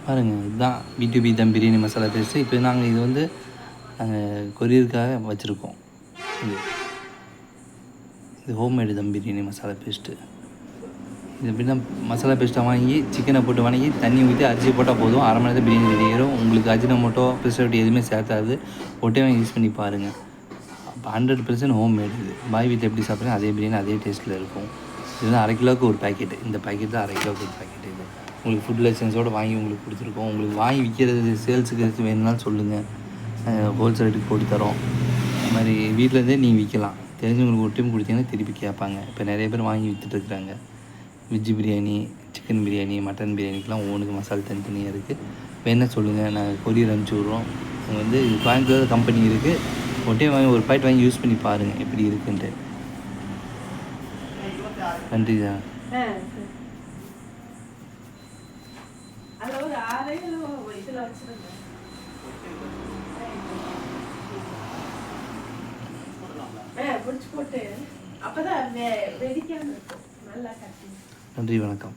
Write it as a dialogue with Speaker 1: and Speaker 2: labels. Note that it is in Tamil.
Speaker 1: பாருங்கள், இதுதான் B2B தம் பிரியாணி மசாலா பேஸ்ட்டு. இப்போ நாங்கள் இது வந்து நாங்கள் கொரியருக்காக வச்சுருக்கோம். இது இது ஹோம்மேடு தம் பிரியாணி மசாலா பேஸ்ட்டு. இது எப்படின்னா மசாலா பேஸ்ட்டை வாங்கி சிக்கனை போட்டு வணங்கி தண்ணி ஊற்றி அரிசி போட்டால் போதும், அரை மணி நேரத்தில் பிரியாணி ரெடி ஆயிடும். உங்களுக்கு அஜினமோட்டோ ப்ரிசர்வேட்டிவ் எதுவுமே சேர்த்தாது. ஒட்டே வாங்கி யூஸ் பண்ணி பாருங்கள். அப்போ 100% ஹோம்மேடு. இது பாய் வீட்டில் எப்படி சாப்பிட்றீங்க அதே பிரியாணி அதே டேஸ்ட்டில் இருக்கும். இது வந்து 1/2 கிலோவுக்கு ஒரு பேக்கெட்டு. இந்த பேக்கெட் தான் 1/2 கிலோவுக்கு ஒரு பேக்கெட். இது உங்களுக்கு ஃபுட் லைசன்ஸோடு வாங்கி உங்களுக்கு கொடுத்துருக்கோம். உங்களுக்கு வாங்கி விற்கிறது சேல்ஸுக்கு வேணும்னாலும் சொல்லுங்கள், ஹோல்சேல் ரேட்டுக்கு போட்டு தரோம். அது மாதிரி வீட்டிலேருந்தே நீங்கள் விற்கலாம். தெரிஞ்சவங்களுக்கு ஒரு டைம் கொடுத்தீங்கன்னா திருப்பி கேட்பாங்க. இப்போ நிறைய பேர் வாங்கி விற்றுட்டுருக்குறாங்க. Veg biryani, chicken biryani, mutton பிரியாணிக்கெலாம் ஒவ்வொன்றுக்கு மசாலா தனித்தனியாக இருக்குது. வேணால் சொல்லுங்கள், நாங்கள் கொரியர் அனுப்பிச்சி விட்றோம். அங்கே வந்து கோயம்புத்தூர் கம்பெனி இருக்குது. ஒரு டைம் வாங்கி ஒரு பாக்கெட் வாங்கி யூஸ் பண்ணி பாருங்கள் எப்படி இருக்குன்ட்டு. நன்றி சார். நன்றி, வணக்கம்.